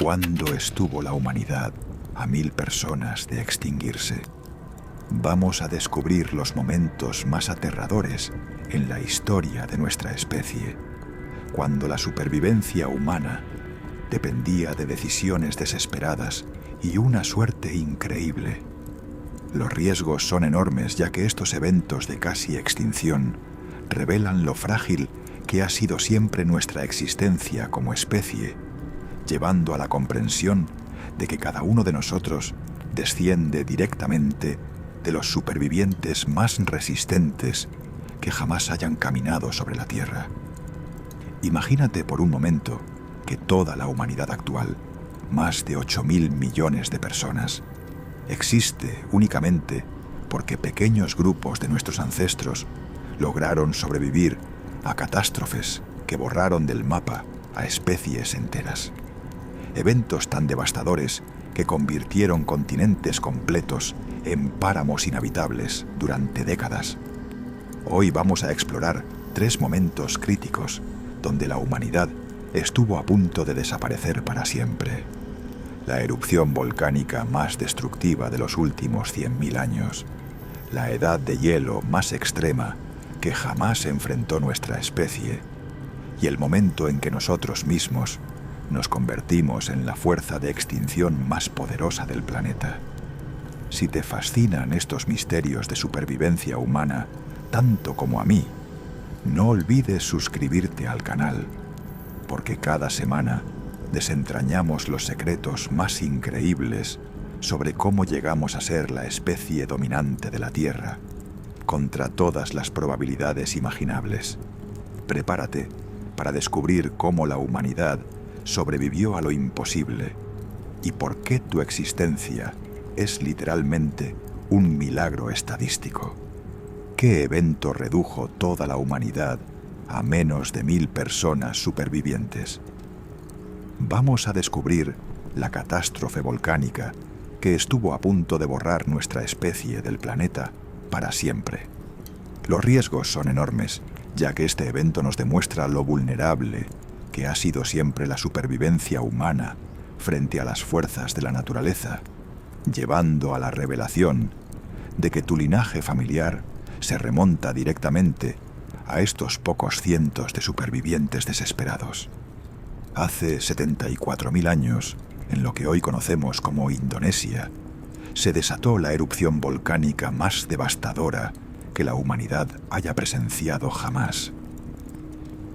¿Cuándo estuvo la humanidad a 1000 personas de extinguirse? Vamos a descubrir los momentos más aterradores en la historia de nuestra especie, cuando la supervivencia humana dependía de decisiones desesperadas y una suerte increíble. Los riesgos son enormes, ya que estos eventos de casi extinción revelan lo frágil que ha sido siempre nuestra existencia como especie, llevando a la comprensión de que cada uno de nosotros desciende directamente de los supervivientes más resistentes que jamás hayan caminado sobre la Tierra. Imagínate por un momento que toda la humanidad actual, más de 8.000 millones de personas, existe únicamente porque pequeños grupos de nuestros ancestros lograron sobrevivir a catástrofes que borraron del mapa a especies enteras. Eventos tan devastadores que convirtieron continentes completos en páramos inhabitables durante décadas. Hoy vamos a explorar 3 momentos críticos donde la humanidad estuvo a punto de desaparecer para siempre. La erupción volcánica más destructiva de los últimos 100.000 años, la edad de hielo más extrema que jamás enfrentó nuestra especie, y el momento en que nosotros mismos nos convertimos en la fuerza de extinción más poderosa del planeta. Si te fascinan estos misterios de supervivencia humana tanto como a mí, no olvides suscribirte al canal, porque cada semana desentrañamos los secretos más increíbles sobre cómo llegamos a ser la especie dominante de la Tierra, contra todas las probabilidades imaginables. Prepárate para descubrir cómo la humanidad sobrevivió a lo imposible y por qué tu existencia es literalmente un milagro estadístico. ¿Qué evento redujo toda la humanidad a menos de 1000 personas supervivientes? Vamos a descubrir la catástrofe volcánica que estuvo a punto de borrar nuestra especie del planeta para siempre. Los riesgos son enormes, ya que este evento nos demuestra lo vulnerable que ha sido siempre la supervivencia humana frente a las fuerzas de la naturaleza, llevando a la revelación de que tu linaje familiar se remonta directamente a estos pocos cientos de supervivientes desesperados. Hace 74.000 años, en lo que hoy conocemos como Indonesia, se desató la erupción volcánica más devastadora que la humanidad haya presenciado jamás.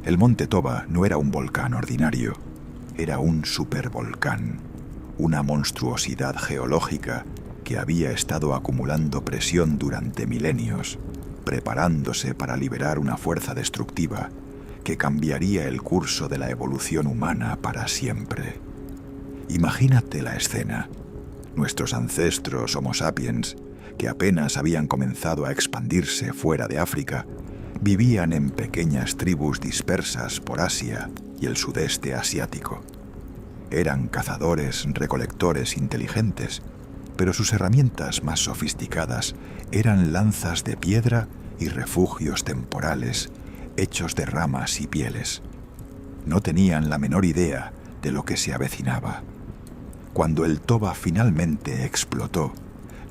El Monte Toba no era un volcán ordinario, era un supervolcán, una monstruosidad geológica que había estado acumulando presión durante milenios, preparándose para liberar una fuerza destructiva que cambiaría el curso de la evolución humana para siempre. Imagínate la escena. Nuestros ancestros Homo sapiens, que apenas habían comenzado a expandirse fuera de África, vivían en pequeñas tribus dispersas por Asia y el sudeste asiático. Eran cazadores-recolectores inteligentes, pero sus herramientas más sofisticadas eran lanzas de piedra y refugios temporales hechos de ramas y pieles. No tenían la menor idea de lo que se avecinaba. Cuando el Toba finalmente explotó,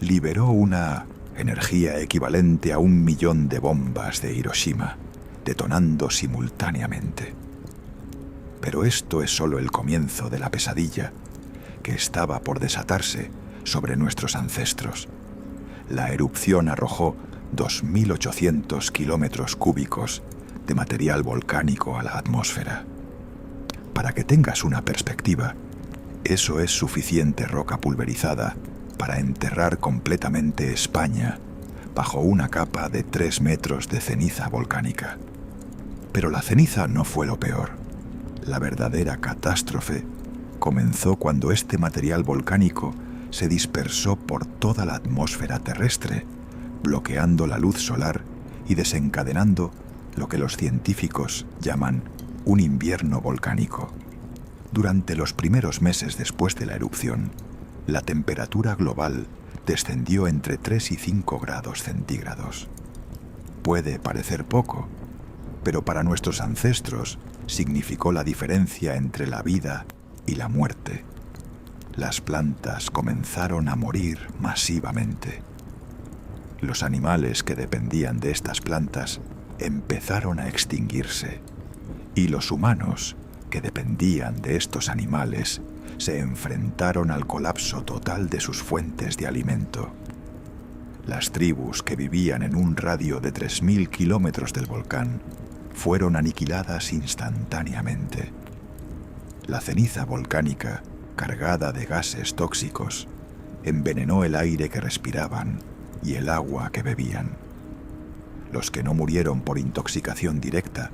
liberó una energía equivalente a 1.000.000 de bombas de Hiroshima, detonando simultáneamente. Pero esto es solo el comienzo de la pesadilla que estaba por desatarse sobre nuestros ancestros. La erupción arrojó 2.800 kilómetros cúbicos de material volcánico a la atmósfera. Para que tengas una perspectiva, eso es suficiente roca pulverizada para enterrar completamente España bajo una capa de 3 metros de ceniza volcánica. Pero la ceniza no fue lo peor. La verdadera catástrofe comenzó cuando este material volcánico se dispersó por toda la atmósfera terrestre, bloqueando la luz solar y desencadenando lo que los científicos llaman un invierno volcánico. Durante los primeros meses después de la erupción, la temperatura global descendió entre 3 y 5 grados centígrados. Puede parecer poco, pero para nuestros ancestros significó la diferencia entre la vida y la muerte. las plantas comenzaron a morir masivamente. Los animales que dependían de estas plantas empezaron a extinguirse, y los humanos que dependían de estos animales se enfrentaron al colapso total de sus fuentes de alimento. Las tribus que vivían en un radio de 3.000 kilómetros del volcán fueron aniquiladas instantáneamente. La ceniza volcánica, cargada de gases tóxicos, envenenó el aire que respiraban y el agua que bebían. Los que no murieron por intoxicación directa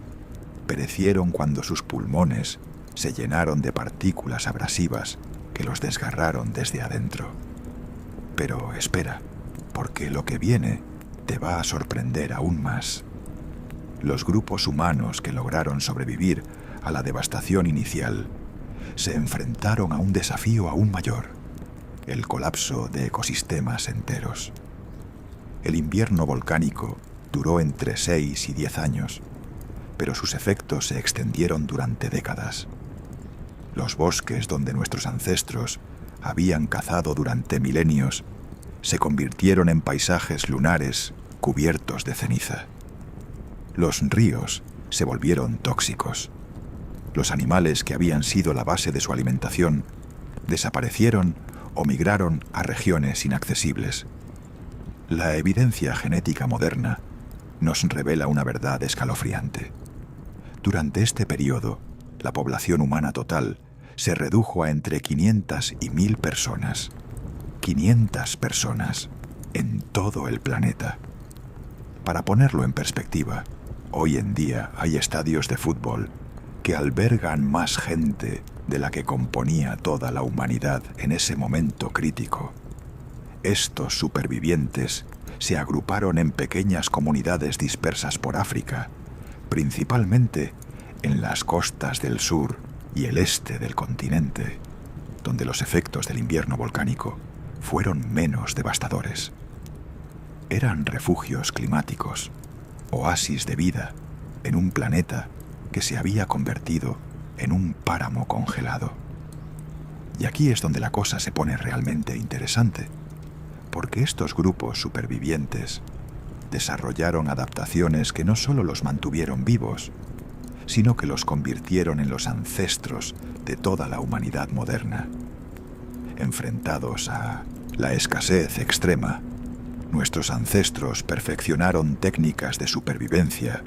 perecieron cuando sus pulmones se llenaron de partículas abrasivas que los desgarraron desde adentro. Pero espera, porque lo que viene te va a sorprender aún más. Los grupos humanos que lograron sobrevivir a la devastación inicial se enfrentaron a un desafío aún mayor: el colapso de ecosistemas enteros. El invierno volcánico duró entre 6 y 10 años, pero sus efectos se extendieron durante décadas. Los bosques donde nuestros ancestros habían cazado durante milenios se convirtieron en paisajes lunares cubiertos de ceniza. Los ríos se volvieron tóxicos. Los animales que habían sido la base de su alimentación desaparecieron o migraron a regiones inaccesibles. La evidencia genética moderna nos revela una verdad escalofriante. Durante este periodo, la población humana total se redujo a entre 500 y 1.000 personas. 500 personas en todo el planeta. Para ponerlo en perspectiva, hoy en día hay estadios de fútbol que albergan más gente de la que componía toda la humanidad en ese momento crítico. Estos supervivientes se agruparon en pequeñas comunidades dispersas por África, principalmente en las costas del sur y el este del continente, donde los efectos del invierno volcánico fueron menos devastadores. Eran refugios climáticos, oasis de vida en un planeta que se había convertido en un páramo congelado. Y aquí es donde la cosa se pone realmente interesante, porque estos grupos supervivientes desarrollaron adaptaciones que no solo los mantuvieron vivos, sino que los convirtieron en los ancestros de toda la humanidad moderna. Enfrentados a la escasez extrema, nuestros ancestros perfeccionaron técnicas de supervivencia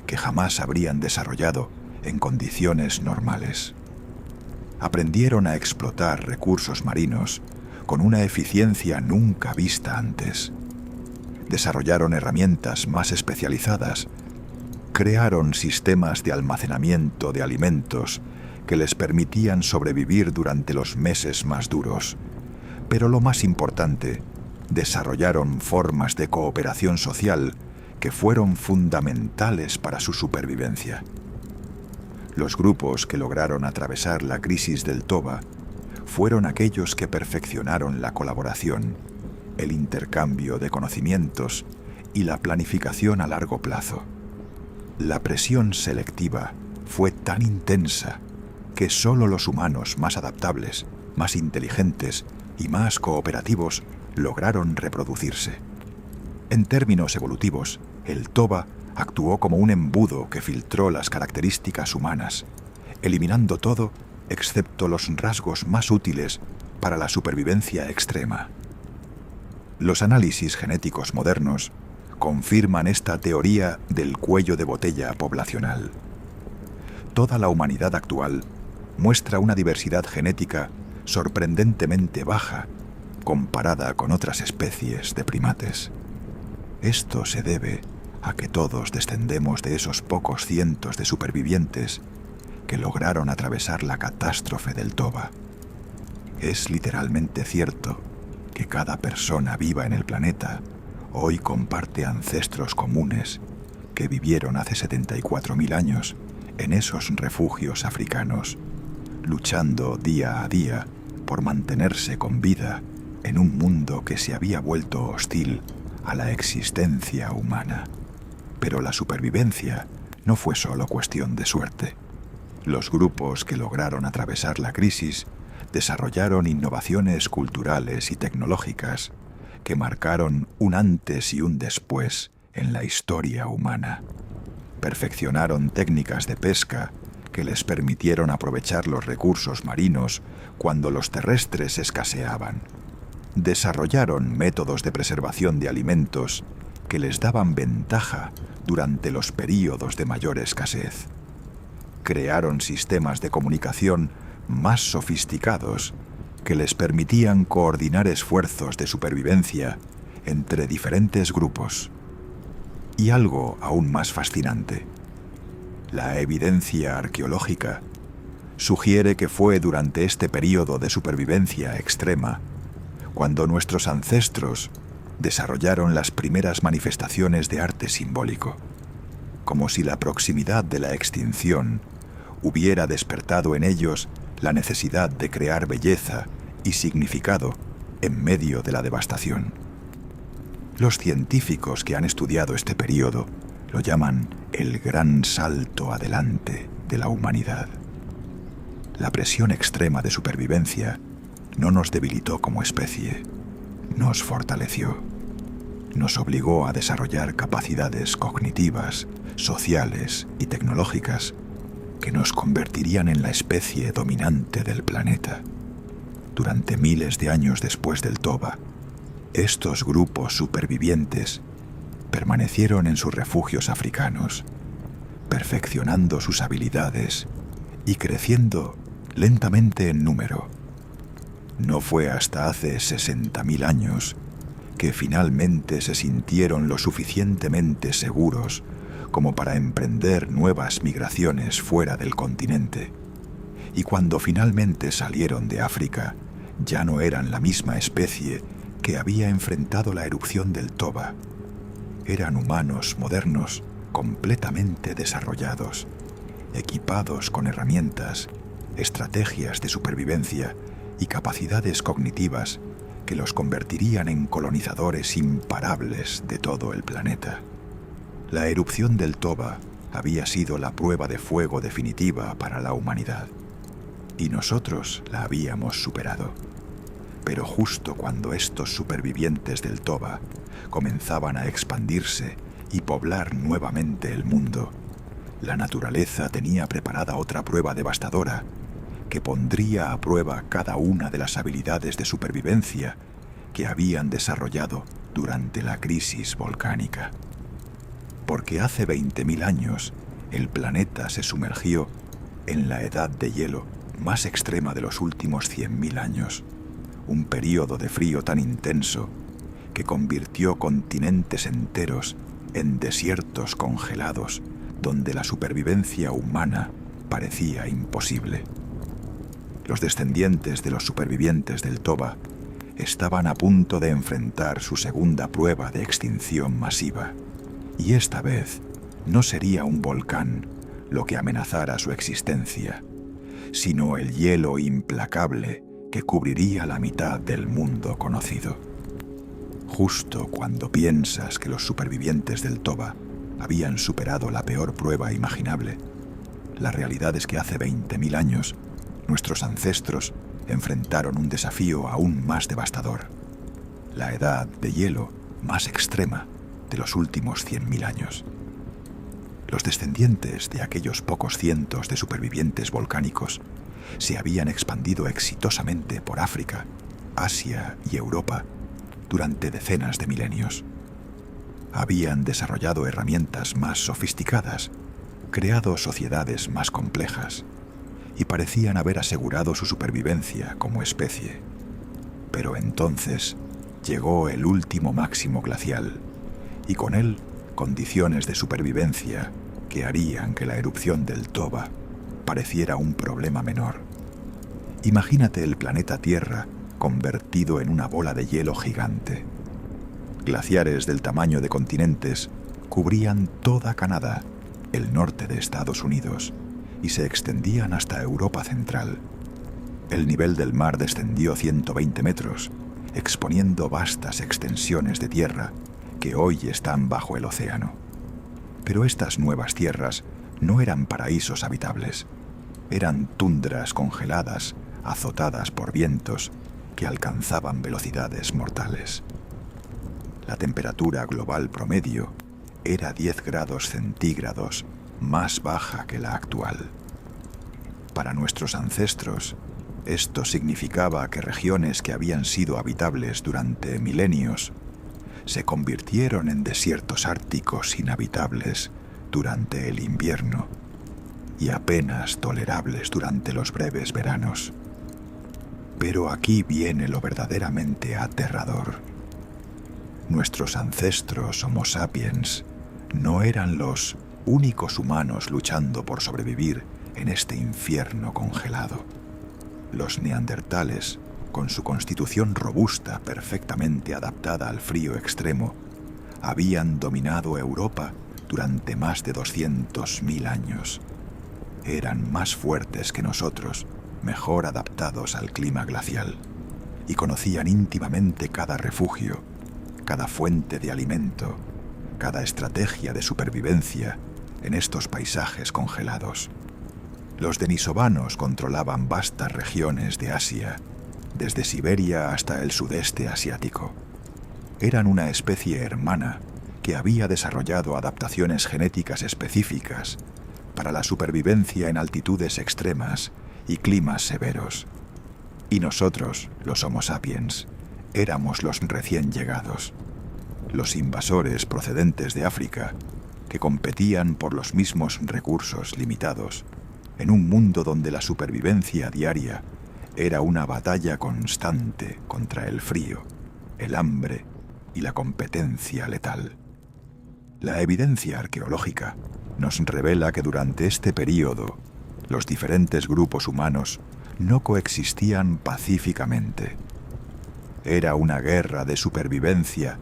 que jamás habrían desarrollado en condiciones normales. Aprendieron a explotar recursos marinos con una eficiencia nunca vista antes. Desarrollaron herramientas más especializadas, crearon sistemas de almacenamiento de alimentos que les permitían sobrevivir durante los meses más duros. Pero lo más importante, desarrollaron formas de cooperación social que fueron fundamentales para su supervivencia. Los grupos que lograron atravesar la crisis del Toba fueron aquellos que perfeccionaron la colaboración, el intercambio de conocimientos y la planificación a largo plazo. La presión selectiva fue tan intensa que solo los humanos más adaptables, más inteligentes y más cooperativos lograron reproducirse. En términos evolutivos, el Toba actuó como un embudo que filtró las características humanas, eliminando todo excepto los rasgos más útiles para la supervivencia extrema. Los análisis genéticos modernos confirman esta teoría del cuello de botella poblacional. Toda la humanidad actual muestra una diversidad genética sorprendentemente baja comparada con otras especies de primates. Esto se debe a que todos descendemos de esos pocos cientos de supervivientes que lograron atravesar la catástrofe del Toba. Es literalmente cierto que cada persona viva en el planeta hoy comparte ancestros comunes que vivieron hace 74.000 años en esos refugios africanos, luchando día a día por mantenerse con vida en un mundo que se había vuelto hostil a la existencia humana. Pero la supervivencia no fue solo cuestión de suerte. Los grupos que lograron atravesar la crisis desarrollaron innovaciones culturales y tecnológicas que marcaron un antes y un después en la historia humana. Perfeccionaron técnicas de pesca que les permitieron aprovechar los recursos marinos cuando los terrestres escaseaban. Desarrollaron métodos de preservación de alimentos que les daban ventaja durante los períodos de mayor escasez. Crearon sistemas de comunicación más sofisticados que les permitían coordinar esfuerzos de supervivencia entre diferentes grupos. Y algo aún más fascinante, la evidencia arqueológica sugiere que fue durante este período de supervivencia extrema cuando nuestros ancestros desarrollaron las primeras manifestaciones de arte simbólico, como si la proximidad de la extinción hubiera despertado en ellos la necesidad de crear belleza y significado en medio de la devastación. Los científicos que han estudiado este período lo llaman el gran salto adelante de la humanidad. La presión extrema de supervivencia no nos debilitó como especie, nos fortaleció. Nos obligó a desarrollar capacidades cognitivas, sociales y tecnológicas que nos convertirían en la especie dominante del planeta. Durante miles de años después del Toba, estos grupos supervivientes permanecieron en sus refugios africanos, perfeccionando sus habilidades y creciendo lentamente en número. No fue hasta hace 60.000 años que finalmente se sintieron lo suficientemente seguros como para emprender nuevas migraciones fuera del continente. Y cuando finalmente salieron de África, ya no eran la misma especie que había enfrentado la erupción del Toba. Eran humanos modernos, completamente desarrollados, equipados con herramientas, estrategias de supervivencia y capacidades cognitivas que los convertirían en colonizadores imparables de todo el planeta. La erupción del Toba había sido la prueba de fuego definitiva para la humanidad, y nosotros la habíamos superado. Pero justo cuando estos supervivientes del Toba comenzaban a expandirse y poblar nuevamente el mundo, la naturaleza tenía preparada otra prueba devastadora que pondría a prueba cada una de las habilidades de supervivencia que habían desarrollado durante la crisis volcánica. Porque hace 20.000 años el planeta se sumergió en la edad de hielo más extrema de los últimos 100.000 años, un período de frío tan intenso que convirtió continentes enteros en desiertos congelados donde la supervivencia humana parecía imposible. Los descendientes de los supervivientes del Toba estaban a punto de enfrentar su segunda prueba de extinción masiva, y esta vez no sería un volcán lo que amenazara su existencia, sino el hielo implacable que cubriría la mitad del mundo conocido. Justo cuando piensas que los supervivientes del Toba habían superado la peor prueba imaginable, la realidad es que hace 20.000 años nuestros ancestros enfrentaron un desafío aún más devastador, la edad de hielo más extrema de los últimos 100.000 años. Los descendientes de aquellos pocos cientos de supervivientes volcánicos se habían expandido exitosamente por África, Asia y Europa durante decenas de milenios. Habían desarrollado herramientas más sofisticadas, creado sociedades más complejas y parecían haber asegurado su supervivencia como especie. Pero entonces llegó el último máximo glacial y con él condiciones de supervivencia que harían que la erupción del Toba pareciera un problema menor. Imagínate el planeta Tierra convertido en una bola de hielo gigante. Glaciares del tamaño de continentes cubrían toda Canadá, el norte de Estados Unidos, y se extendían hasta Europa central. El nivel del mar descendió 120 metros, exponiendo vastas extensiones de tierra que hoy están bajo el océano. Pero estas nuevas tierras no eran paraísos habitables, eran tundras congeladas azotadas por vientos que alcanzaban velocidades mortales. La temperatura global promedio era 10 grados centígrados más baja que la actual. Para nuestros ancestros, esto significaba que regiones que habían sido habitables durante milenios se convirtieron en desiertos árticos inhabitables durante el invierno y apenas tolerables durante los breves veranos. Pero aquí viene lo verdaderamente aterrador. Nuestros ancestros Homo sapiens no eran los únicos humanos luchando por sobrevivir en este infierno congelado. Los neandertales, con su constitución robusta perfectamente adaptada al frío extremo, habían dominado Europa durante más de 200.000 años. Eran más fuertes que nosotros, mejor adaptados al clima glacial, y conocían íntimamente cada refugio, cada fuente de alimento, cada estrategia de supervivencia en estos paisajes congelados. Los denisovanos controlaban vastas regiones de Asia, desde Siberia hasta el sudeste asiático. Eran una especie hermana que había desarrollado adaptaciones genéticas específicas para la supervivencia en altitudes extremas y climas severos. Y nosotros, los Homo sapiens, éramos los recién llegados, los invasores procedentes de África, que competían por los mismos recursos limitados, en un mundo donde la supervivencia diaria era una batalla constante contra el frío, el hambre y la competencia letal. La evidencia arqueológica nos revela que durante este período los diferentes grupos humanos no coexistían pacíficamente. Era una guerra de supervivencia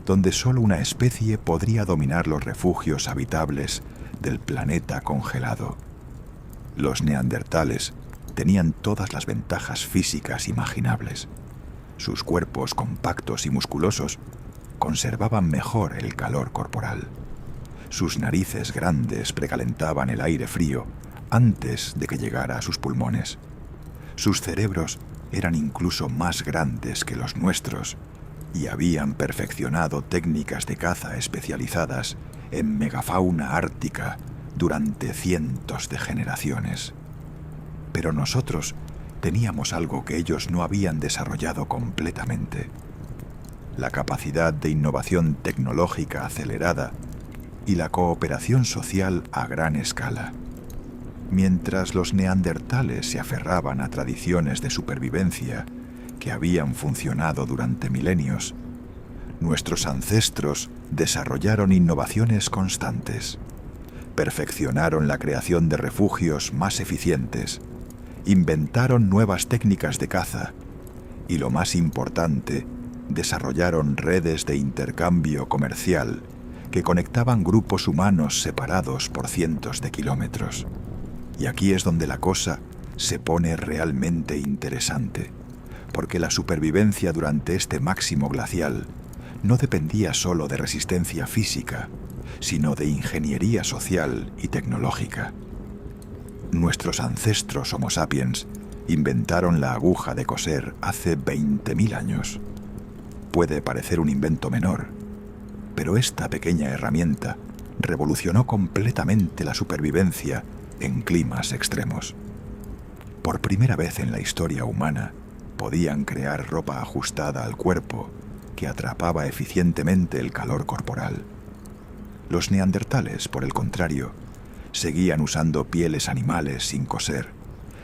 donde solo una especie podría dominar los refugios habitables del planeta congelado. Los neandertales tenían todas las ventajas físicas imaginables. Sus cuerpos compactos y musculosos conservaban mejor el calor corporal. Sus narices grandes precalentaban el aire frío antes de que llegara a sus pulmones. Sus cerebros eran incluso más grandes que los nuestros y habían perfeccionado técnicas de caza especializadas en megafauna ártica durante cientos de generaciones. Pero nosotros teníamos algo que ellos no habían desarrollado completamente: la capacidad de innovación tecnológica acelerada y la cooperación social a gran escala. Mientras los neandertales se aferraban a tradiciones de supervivencia que habían funcionado durante milenios, nuestros ancestros desarrollaron innovaciones constantes, perfeccionaron la creación de refugios más eficientes, inventaron nuevas técnicas de caza y, lo más importante, desarrollaron redes de intercambio comercial que conectaban grupos humanos separados por cientos de kilómetros. Y aquí es donde la cosa se pone realmente interesante, porque la supervivencia durante este máximo glacial no dependía solo de resistencia física, sino de ingeniería social y tecnológica. Nuestros ancestros Homo sapiens inventaron la aguja de coser hace 20.000 años. Puede parecer un invento menor, pero esta pequeña herramienta revolucionó completamente la supervivencia en climas extremos. Por primera vez en la historia humana, podían crear ropa ajustada al cuerpo que atrapaba eficientemente el calor corporal. Los neandertales, por el contrario, seguían usando pieles animales sin coser,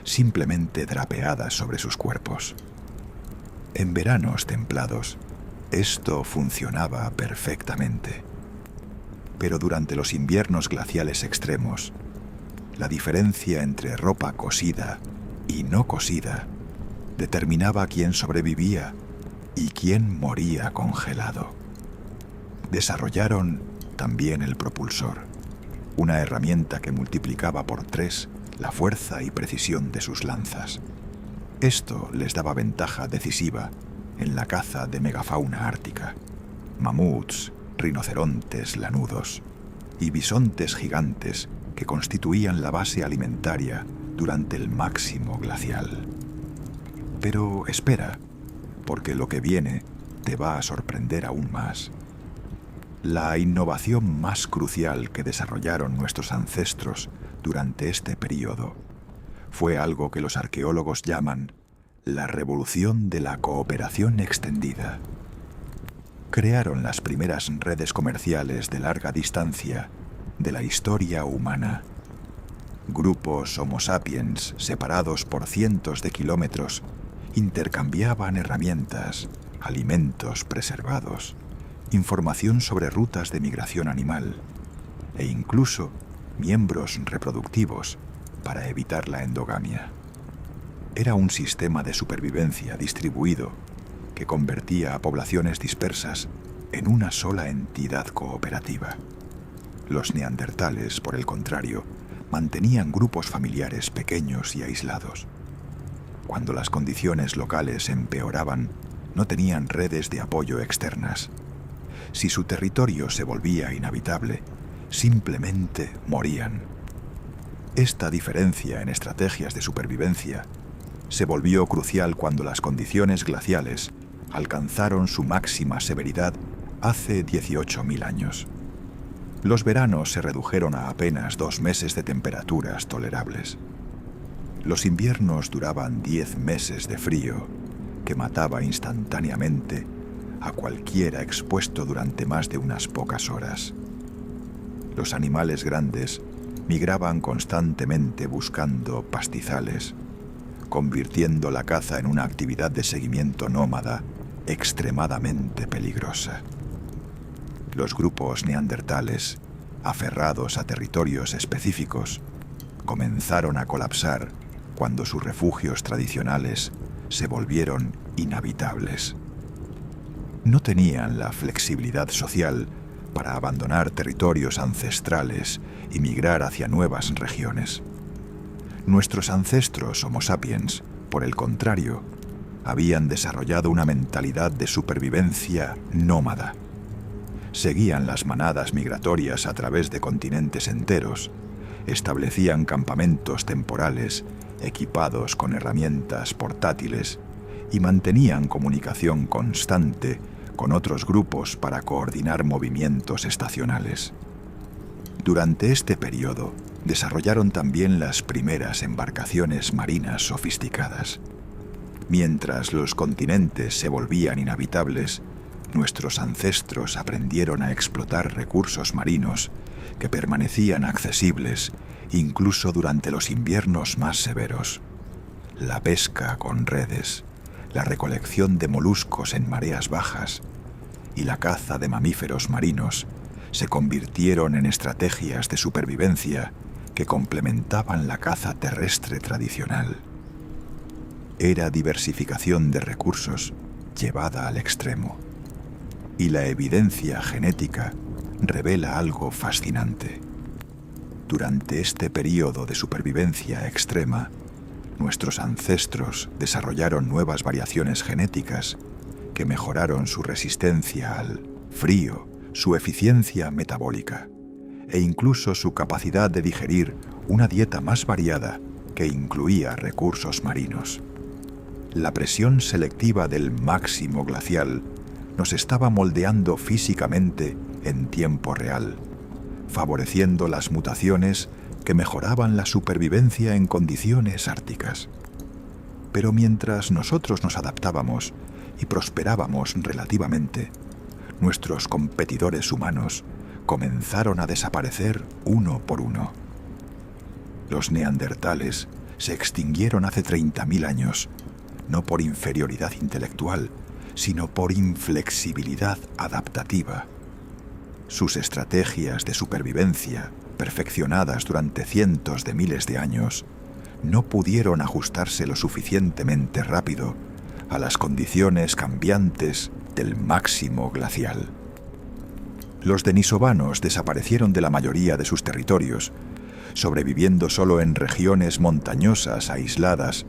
simplemente drapeadas sobre sus cuerpos. En veranos templados, esto funcionaba perfectamente. Pero durante los inviernos glaciales extremos, la diferencia entre ropa cosida y no cosida determinaba quién sobrevivía y quién moría congelado. Desarrollaron también el propulsor, una herramienta que multiplicaba por 3 la fuerza y precisión de sus lanzas. Esto les daba ventaja decisiva en la caza de megafauna ártica: mamuts, rinocerontes lanudos y bisontes gigantes que constituían la base alimentaria durante el máximo glacial. Pero espera, porque lo que viene te va a sorprender aún más. La innovación más crucial que desarrollaron nuestros ancestros durante este período fue algo que los arqueólogos llaman la revolución de la cooperación extendida. Crearon las primeras redes comerciales de larga distancia de la historia humana. Grupos Homo sapiens separados por cientos de kilómetros intercambiaban herramientas, alimentos preservados, información sobre rutas de migración animal e incluso miembros reproductivos para evitar la endogamia. Era un sistema de supervivencia distribuido que convertía a poblaciones dispersas en una sola entidad cooperativa. Los neandertales, por el contrario, mantenían grupos familiares pequeños y aislados. Cuando las condiciones locales empeoraban, no tenían redes de apoyo externas. Si su territorio se volvía inhabitable, simplemente morían. Esta diferencia en estrategias de supervivencia se volvió crucial cuando las condiciones glaciales alcanzaron su máxima severidad hace 18.000 años. Los veranos se redujeron a apenas 2 meses de temperaturas tolerables. Los inviernos duraban 10 meses de frío, que mataba instantáneamente a cualquiera expuesto durante más de unas pocas horas. Los animales grandes migraban constantemente buscando pastizales, convirtiendo la caza en una actividad de seguimiento nómada extremadamente peligrosa. Los grupos neandertales, aferrados a territorios específicos, comenzaron a colapsar cuando sus refugios tradicionales se volvieron inhabitables. No tenían la flexibilidad social para abandonar territorios ancestrales y migrar hacia nuevas regiones. Nuestros ancestros Homo sapiens, por el contrario, habían desarrollado una mentalidad de supervivencia nómada. Seguían las manadas migratorias a través de continentes enteros, establecían campamentos temporales equipados con herramientas portátiles y mantenían comunicación constante con otros grupos para coordinar movimientos estacionales. Durante este periodo, desarrollaron también las primeras embarcaciones marinas sofisticadas. Mientras los continentes se volvían inhabitables, nuestros ancestros aprendieron a explotar recursos marinos que permanecían accesibles incluso durante los inviernos más severos. La pesca con redes, la recolección de moluscos en mareas bajas y la caza de mamíferos marinos se convirtieron en estrategias de supervivencia que complementaban la caza terrestre tradicional. Era diversificación de recursos llevada al extremo. Y la evidencia genética revela algo fascinante. Durante este periodo de supervivencia extrema, nuestros ancestros desarrollaron nuevas variaciones genéticas que mejoraron su resistencia al frío, su eficiencia metabólica e incluso su capacidad de digerir una dieta más variada que incluía recursos marinos. La presión selectiva del máximo glacial nos estaba moldeando físicamente en tiempo real, favoreciendo las mutaciones que mejoraban la supervivencia en condiciones árticas. Pero mientras nosotros nos adaptábamos y prosperábamos relativamente, nuestros competidores humanos comenzaron a desaparecer uno por uno. Los neandertales se extinguieron hace 30.000 años, no por inferioridad intelectual, sino por inflexibilidad adaptativa. Sus estrategias de supervivencia, perfeccionadas durante cientos de miles de años, no pudieron ajustarse lo suficientemente rápido a las condiciones cambiantes del máximo glacial. Los denisovanos desaparecieron de la mayoría de sus territorios, sobreviviendo solo en regiones montañosas aisladas,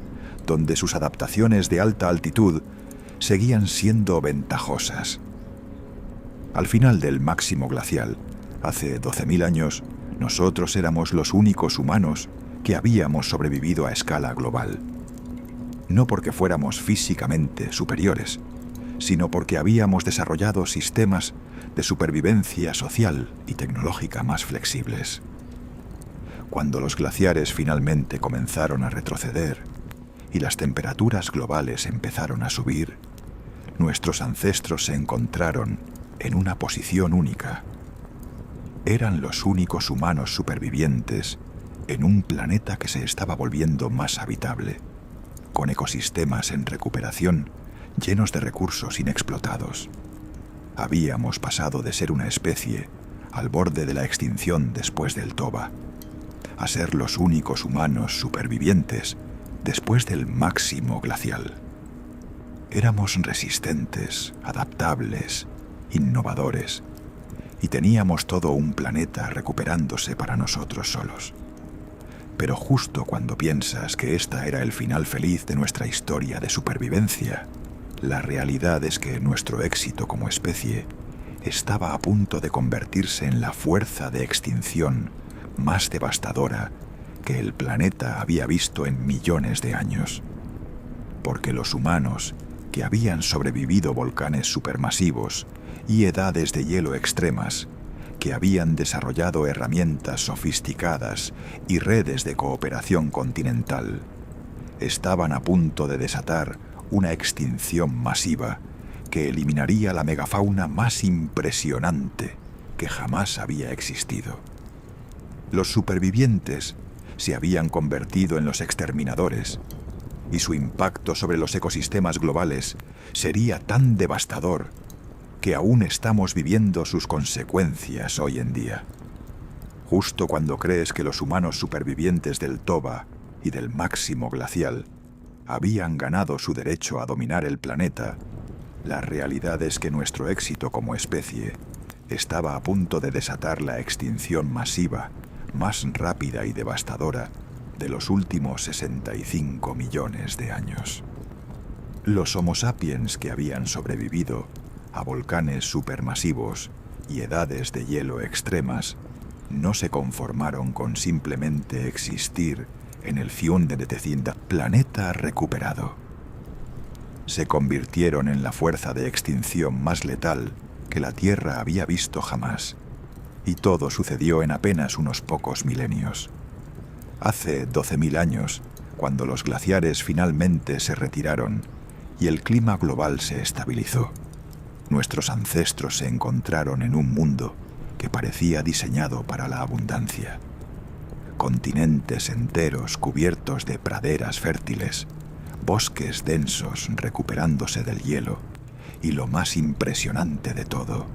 donde sus adaptaciones de alta altitud seguían siendo ventajosas. Al final del máximo glacial, hace 12.000 años, nosotros éramos los únicos humanos que habíamos sobrevivido a escala global. no porque fuéramos físicamente superiores, sino porque habíamos desarrollado sistemas de supervivencia social y tecnológica más flexibles. Cuando los glaciares finalmente comenzaron a retroceder y las temperaturas globales empezaron a subir, nuestros ancestros se encontraron en una posición única. Eran los únicos humanos supervivientes en un planeta que se estaba volviendo más habitable, con ecosistemas en recuperación, llenos de recursos inexplotados. Habíamos pasado de ser una especie al borde de la extinción después del Toba, a ser los únicos humanos supervivientes después del máximo glacial. Éramos resistentes, adaptables, innovadores, y teníamos todo un planeta recuperándose para nosotros solos. Pero justo cuando piensas que esta era el final feliz de nuestra historia de supervivencia, la realidad es que nuestro éxito como especie estaba a punto de convertirse en la fuerza de extinción más devastadora que el planeta había visto en millones de años. Porque los humanos, que habían sobrevivido volcanes supermasivos y edades de hielo extremas, que habían desarrollado herramientas sofisticadas y redes de cooperación continental, estaban a punto de desatar una extinción masiva que eliminaría la megafauna más impresionante que jamás había existido. Los supervivientes se habían convertido en los exterminadores, y su impacto sobre los ecosistemas globales sería tan devastador que aún estamos viviendo sus consecuencias hoy en día. Justo cuando crees que los humanos supervivientes del Toba y del máximo glacial habían ganado su derecho a dominar el planeta, la realidad es que nuestro éxito como especie estaba a punto de desatar la extinción masiva más rápida y devastadora de los últimos 65 millones de años. Los Homo sapiens que habían sobrevivido a volcanes supermasivos y edades de hielo extremas no se conformaron con simplemente existir en el Fiunde de Tecinda, planeta recuperado. Se convirtieron en la fuerza de extinción más letal que la Tierra había visto jamás, y todo sucedió en apenas unos pocos milenios. Hace 12.000 años, cuando los glaciares finalmente se retiraron y el clima global se estabilizó, nuestros ancestros se encontraron en un mundo que parecía diseñado para la abundancia. Continentes enteros cubiertos de praderas fértiles, bosques densos recuperándose del hielo, y lo más impresionante de todo,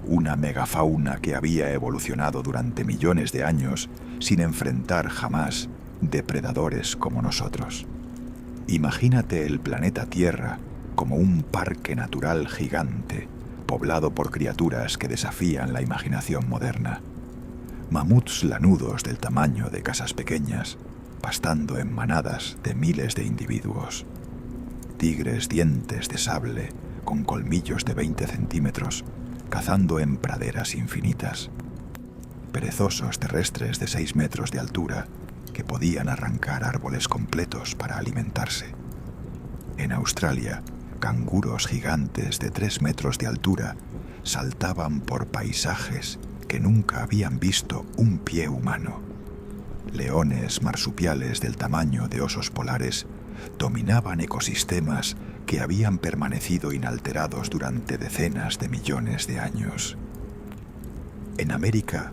una megafauna que había evolucionado durante millones de años sin enfrentar jamás depredadores como nosotros. Imagínate el planeta Tierra como un parque natural gigante, poblado por criaturas que desafían la imaginación moderna. Mamuts lanudos del tamaño de casas pequeñas, pastando en manadas de miles de individuos. Tigres dientes de sable, con colmillos de 20 centímetros, cazando en praderas infinitas. Perezosos terrestres de 6 metros de altura, que podían arrancar árboles completos para alimentarse. En Australia, canguros gigantes de 3 metros de altura saltaban por paisajes que nunca habían visto un pie humano. Leones marsupiales del tamaño de osos polares dominaban ecosistemas que habían permanecido inalterados durante decenas de millones de años. En América,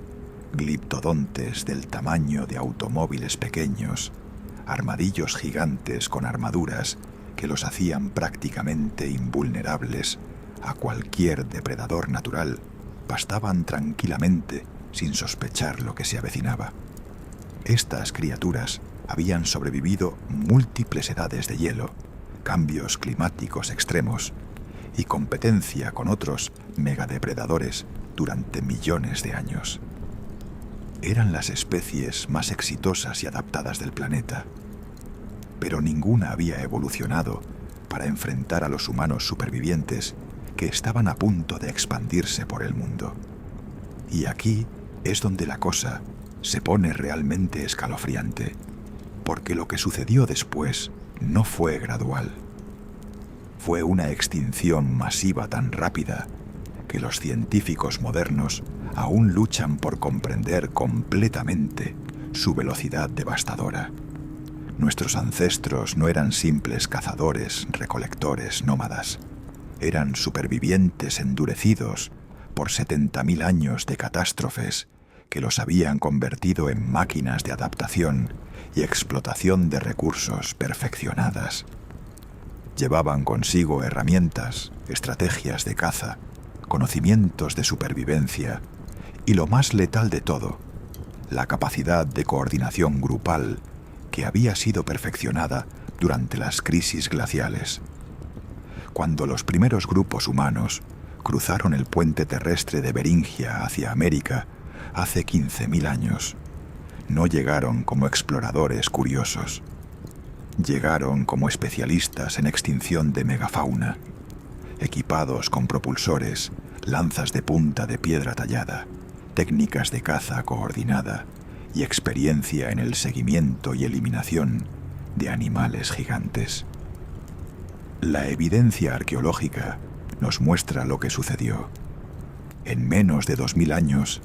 gliptodontes del tamaño de automóviles pequeños, armadillos gigantes con armaduras que los hacían prácticamente invulnerables a cualquier depredador natural, pastaban tranquilamente sin sospechar lo que se avecinaba. Estas criaturas habían sobrevivido múltiples edades de hielo, cambios climáticos extremos y competencia con otros megadepredadores durante millones de años. Eran las especies más exitosas y adaptadas del planeta, pero ninguna había evolucionado para enfrentar a los humanos supervivientes que estaban a punto de expandirse por el mundo. Y aquí es donde la cosa se pone realmente escalofriante, porque lo que sucedió después no fue gradual. Fue una extinción masiva tan rápida que los científicos modernos aún luchan por comprender completamente su velocidad devastadora. Nuestros ancestros no eran simples cazadores, recolectores, nómadas. Eran supervivientes endurecidos por 70.000 años de catástrofes que los habían convertido en máquinas de adaptación y explotación de recursos perfeccionadas. Llevaban consigo herramientas, estrategias de caza, conocimientos de supervivencia y, lo más letal de todo, la capacidad de coordinación grupal que había sido perfeccionada durante las crisis glaciales. Cuando los primeros grupos humanos cruzaron el puente terrestre de Beringia hacia América hace 15.000 años, no llegaron como exploradores curiosos. Llegaron como especialistas en extinción de megafauna, equipados con propulsores, lanzas de punta de piedra tallada, técnicas de caza coordinada y experiencia en el seguimiento y eliminación de animales gigantes. La evidencia arqueológica nos muestra lo que sucedió. En menos de 2000 años,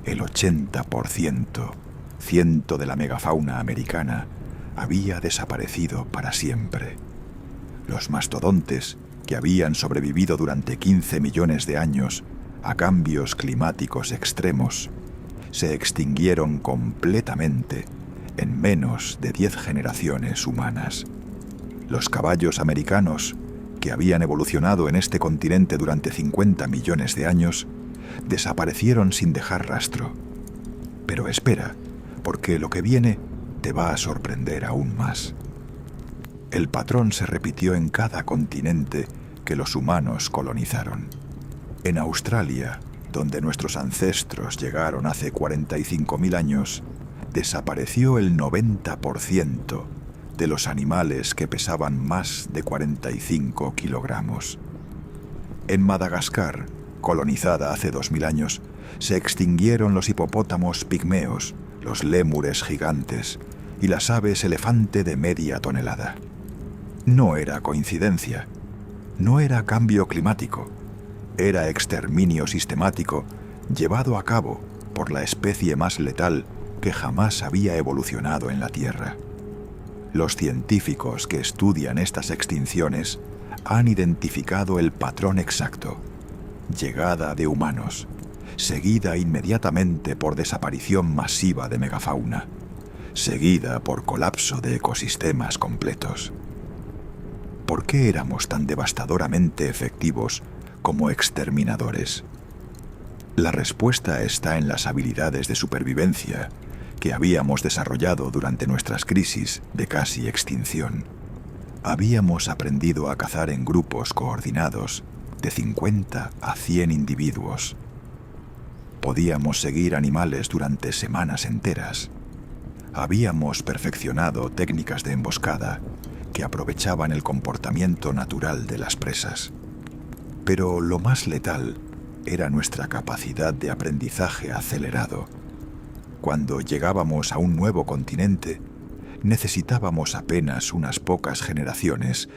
el 80% de la megafauna americana había desaparecido para siempre. Los mastodontes, que habían sobrevivido durante 15 millones de años a cambios climáticos extremos, se extinguieron completamente en menos de 10 generaciones humanas. Los caballos americanos, que habían evolucionado en este continente durante 50 millones de años, desaparecieron sin dejar rastro. Pero espera, porque lo que viene te va a sorprender aún más. El patrón se repitió en cada continente que los humanos colonizaron. En Australia, donde nuestros ancestros llegaron hace 45.000 años, desapareció el 90% de los animales que pesaban más de 45 kilogramos. En Madagascar, colonizada hace 2000 años, se extinguieron los hipopótamos pigmeos, los lémures gigantes y las aves elefante de media tonelada. No era coincidencia, no era cambio climático, era exterminio sistemático llevado a cabo por la especie más letal que jamás había evolucionado en la Tierra. Los científicos que estudian estas extinciones han identificado el patrón exacto: llegada de humanos, seguida inmediatamente por desaparición masiva de megafauna, seguida por colapso de ecosistemas completos. ¿Por qué éramos tan devastadoramente efectivos como exterminadores? La respuesta está en las habilidades de supervivencia que habíamos desarrollado durante nuestras crisis de casi extinción. Habíamos aprendido a cazar en grupos coordinados de 50 a 100 individuos. Podíamos seguir animales durante semanas enteras. Habíamos perfeccionado técnicas de emboscada que aprovechaban el comportamiento natural de las presas. Pero lo más letal era nuestra capacidad de aprendizaje acelerado. Cuando llegábamos a un nuevo continente, necesitábamos apenas unas pocas generaciones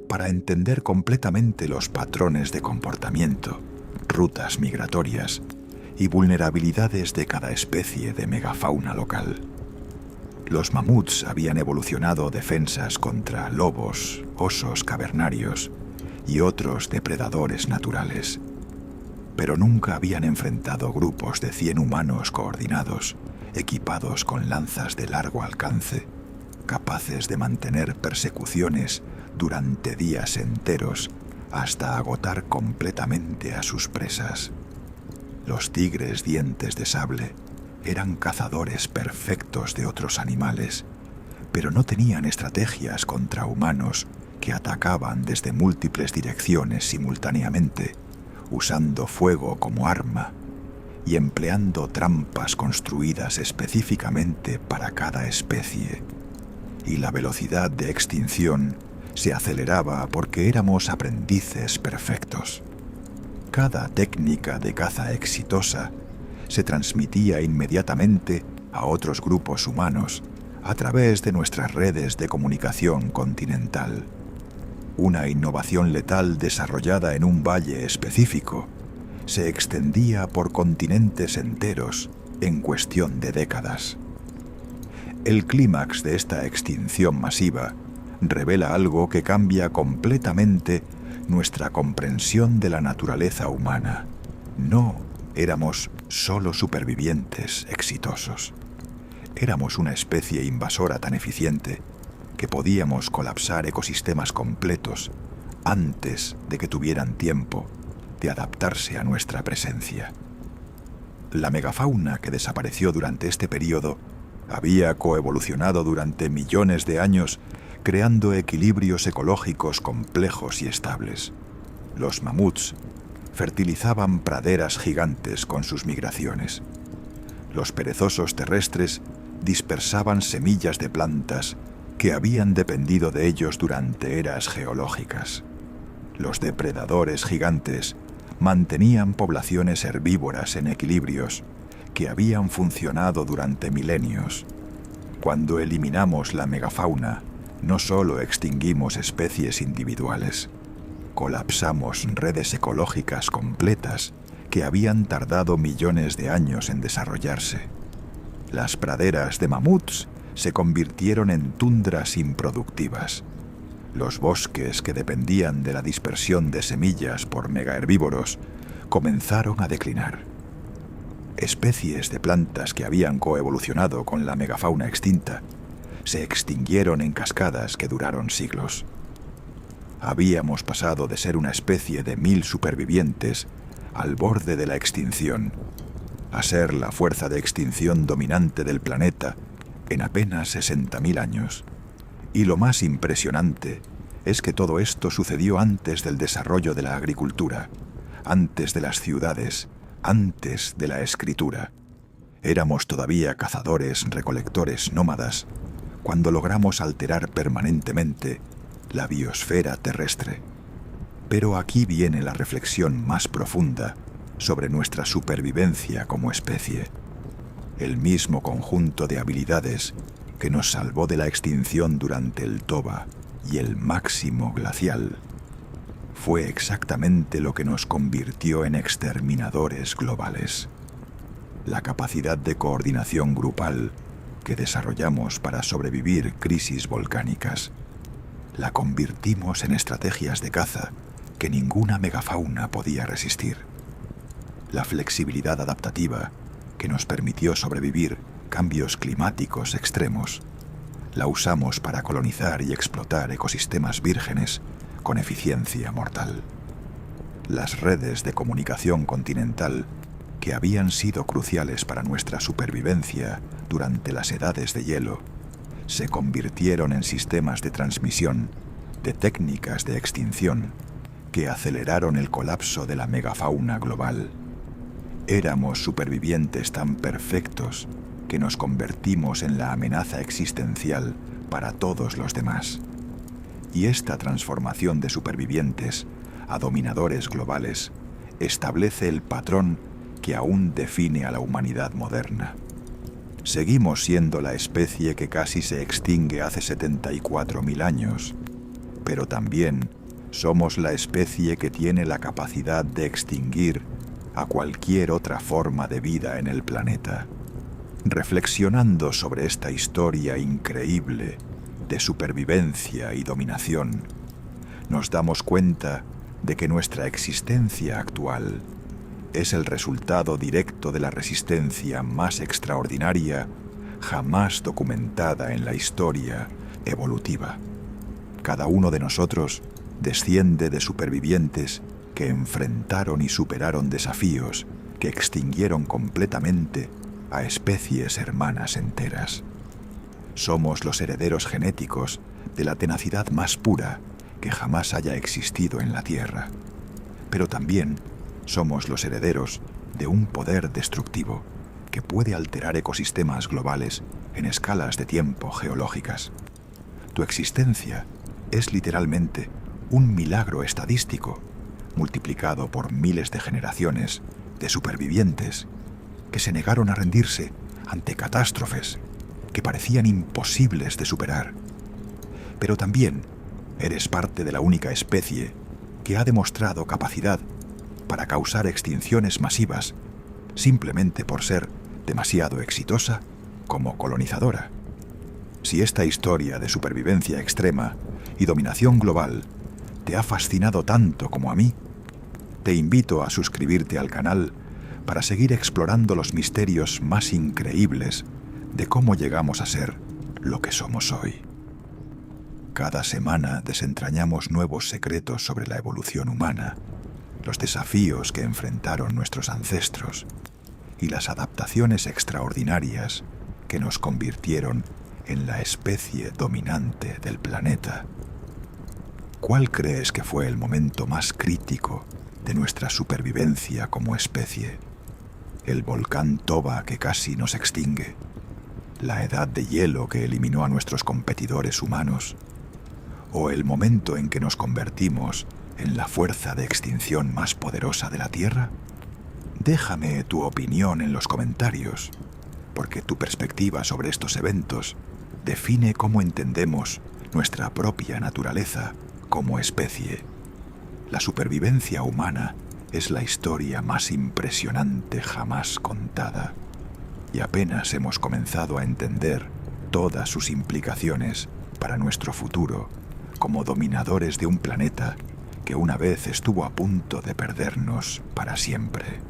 para entender completamente los patrones de comportamiento, rutas migratorias y vulnerabilidades de cada especie de megafauna local. Los mamuts habían evolucionado defensas contra lobos, osos cavernarios y otros depredadores naturales, pero nunca habían enfrentado grupos de 100 humanos coordinados, equipados con lanzas de largo alcance, capaces de mantener persecuciones durante días enteros hasta agotar completamente a sus presas. Los tigres dientes de sable eran cazadores perfectos de otros animales, pero no tenían estrategias contra humanos que atacaban desde múltiples direcciones simultáneamente, usando fuego como arma y empleando trampas construidas específicamente para cada especie. Y la velocidad de extinción se aceleraba porque éramos aprendices perfectos. Cada técnica de caza exitosa se transmitía inmediatamente a otros grupos humanos a través de nuestras redes de comunicación continental. Una innovación letal desarrollada en un valle específico se extendía por continentes enteros en cuestión de décadas. El clímax de esta extinción masiva revela algo que cambia completamente nuestra comprensión de la naturaleza humana. No éramos solo supervivientes exitosos. Éramos una especie invasora tan eficiente que podíamos colapsar ecosistemas completos antes de que tuvieran tiempo de adaptarse a nuestra presencia. La megafauna que desapareció durante este periodo había coevolucionado durante millones de años, creando equilibrios ecológicos complejos y estables. Los mamuts fertilizaban praderas gigantes con sus migraciones. Los perezosos terrestres dispersaban semillas de plantas que habían dependido de ellos durante eras geológicas. Los depredadores gigantes mantenían poblaciones herbívoras en equilibrios que habían funcionado durante milenios. Cuando eliminamos la megafauna, no solo extinguimos especies individuales, colapsamos redes ecológicas completas que habían tardado millones de años en desarrollarse. Las praderas de mamuts se convirtieron en tundras improductivas. Los bosques que dependían de la dispersión de semillas por megaherbívoros comenzaron a declinar. Especies de plantas que habían coevolucionado con la megafauna extinta se extinguieron en cascadas que duraron siglos. Habíamos pasado de ser una especie de 1000 supervivientes al borde de la extinción, a ser la fuerza de extinción dominante del planeta en apenas 60.000 años. Y lo más impresionante es que todo esto sucedió antes del desarrollo de la agricultura, antes de las ciudades, antes de la escritura. Éramos todavía cazadores-recolectores nómadas cuando logramos alterar permanentemente la biosfera terrestre. Pero aquí viene la reflexión más profunda sobre nuestra supervivencia como especie. El mismo conjunto de habilidades que nos salvó de la extinción durante el Toba y el máximo glacial fue exactamente lo que nos convirtió en exterminadores globales. La capacidad de coordinación grupal que desarrollamos para sobrevivir crisis volcánicas la convertimos en estrategias de caza que ninguna megafauna podía resistir. La flexibilidad adaptativa que nos permitió sobrevivir cambios climáticos extremos la usamos para colonizar y explotar ecosistemas vírgenes con eficiencia mortal. Las redes de comunicación continental que habían sido cruciales para nuestra supervivencia durante las edades de hielo se convirtieron en sistemas de transmisión de técnicas de extinción que aceleraron el colapso de la megafauna global. Éramos supervivientes tan perfectos que nos convertimos en la amenaza existencial para todos los demás. Y esta transformación de supervivientes a dominadores globales establece el patrón que aún define a la humanidad moderna. Seguimos siendo la especie que casi se extingue hace 74.000 años, pero también somos la especie que tiene la capacidad de extinguir a cualquier otra forma de vida en el planeta. Reflexionando sobre esta historia increíble de supervivencia y dominación, nos damos cuenta de que nuestra existencia actual es el resultado directo de la resistencia más extraordinaria jamás documentada en la historia evolutiva. Cada uno de nosotros desciende de supervivientes que enfrentaron y superaron desafíos que extinguieron completamente a especies hermanas enteras. Somos los herederos genéticos de la tenacidad más pura que jamás haya existido en la Tierra. Pero también somos los herederos de un poder destructivo que puede alterar ecosistemas globales en escalas de tiempo geológicas. Tu existencia es literalmente un milagro estadístico multiplicado por miles de generaciones de supervivientes que se negaron a rendirse ante catástrofes, que parecían imposibles de superar. Pero también eres parte de la única especie que ha demostrado capacidad para causar extinciones masivas simplemente por ser demasiado exitosa como colonizadora. Si esta historia de supervivencia extrema y dominación global te ha fascinado tanto como a mí, te invito a suscribirte al canal para seguir explorando los misterios más increíbles de cómo llegamos a ser lo que somos hoy. Cada semana desentrañamos nuevos secretos sobre la evolución humana, los desafíos que enfrentaron nuestros ancestros y las adaptaciones extraordinarias que nos convirtieron en la especie dominante del planeta. ¿Cuál crees que fue el momento más crítico de nuestra supervivencia como especie? ¿El volcán Toba que casi nos extingue? ¿La edad de hielo que eliminó a nuestros competidores humanos? ¿O el momento en que nos convertimos en la fuerza de extinción más poderosa de la Tierra? Déjame tu opinión en los comentarios, porque tu perspectiva sobre estos eventos define cómo entendemos nuestra propia naturaleza como especie. La supervivencia humana es la historia más impresionante jamás contada, y apenas hemos comenzado a entender todas sus implicaciones para nuestro futuro como dominadores de un planeta que una vez estuvo a punto de perdernos para siempre.